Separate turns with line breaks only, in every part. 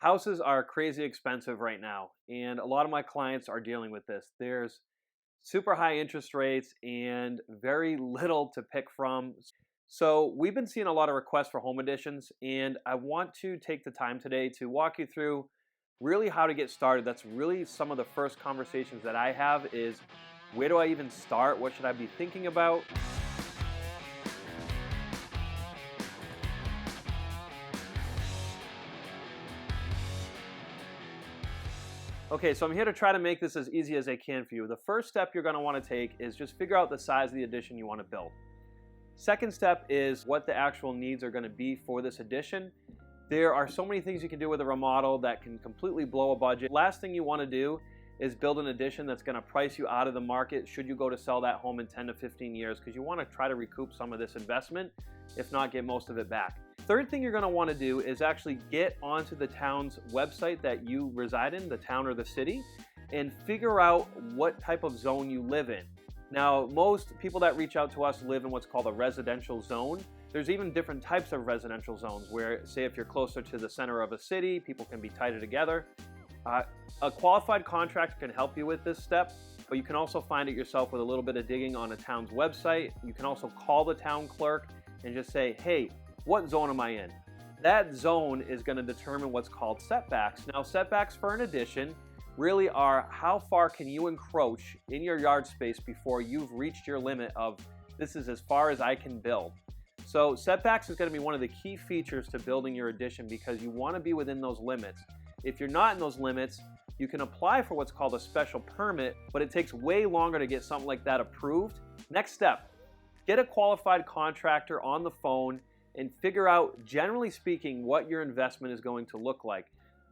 Houses are crazy expensive right now, and a lot of my clients are dealing with this. There's super high interest rates and very little to pick from. So, we've been seeing a lot of requests for home additions, and I want to take the time today to walk you through really how to get started. That's really some of the first conversations that I have is where do I even start? What should I be thinking about? Okay, so I'm here to try to make this as easy as I can for you. The first step you're going to want to take is just figure out the size of the addition you want to build. Second step is what the actual needs are going to be for this addition. There are so many things you can do with a remodel that can completely blow a budget. Last thing you want to do is build an addition that's going to price you out of the market should you go to sell that home in 10 to 15 years, because you want to try to recoup some of this investment, if not get most of it back. Third thing you're going to want to do is actually get onto the town's website that you reside in, the town or the city, and figure out what type of zone you live in. Now, most people that reach out to us live in what's called a residential zone. There's even different types of residential zones where, say, if you're closer to the center of a city, people can be tighter together. A qualified contractor can help you with this step, but you can also find it yourself with a little bit of digging on a town's website. You can also call the town clerk and just say, hey, what zone am I in? That zone is going to determine what's called setbacks. Now, setbacks for an addition really are how far can you encroach in your yard space before you've reached your limit of this is as far as I can build. So setbacks is going to be one of the key features to building your addition because you want to be within those limits. If you're not in those limits, you can apply for what's called a special permit, but it takes way longer to get something like that approved. Next step, get a qualified contractor on the phone and figure out, generally speaking, what your investment is going to look like.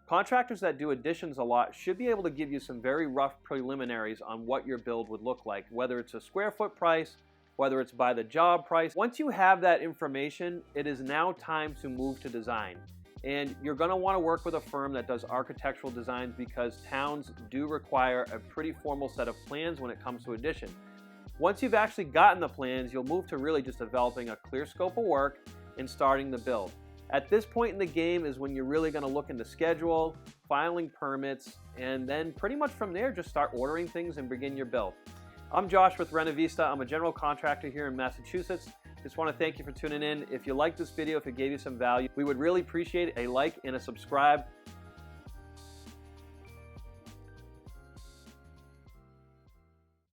Contractors that do additions a lot should be able to give you some very rough preliminaries on what your build would look like, whether it's a square foot price, whether it's by the job price. Once you have that information, it is now time to move to design. And you're going to want to work with a firm that does architectural designs because towns do require a pretty formal set of plans when it comes to addition. Once you've actually gotten the plans, you'll move to really just developing a clear scope of work and starting the build. At this point in the game is when you're really going to look into schedule, filing permits, and then pretty much from there just start ordering things and begin your build. I'm Josh with RenoVista. I'm a general contractor here in Massachusetts. Just want to thank you for tuning in. If you liked this video, if it gave you some value, we would really appreciate a like and a subscribe.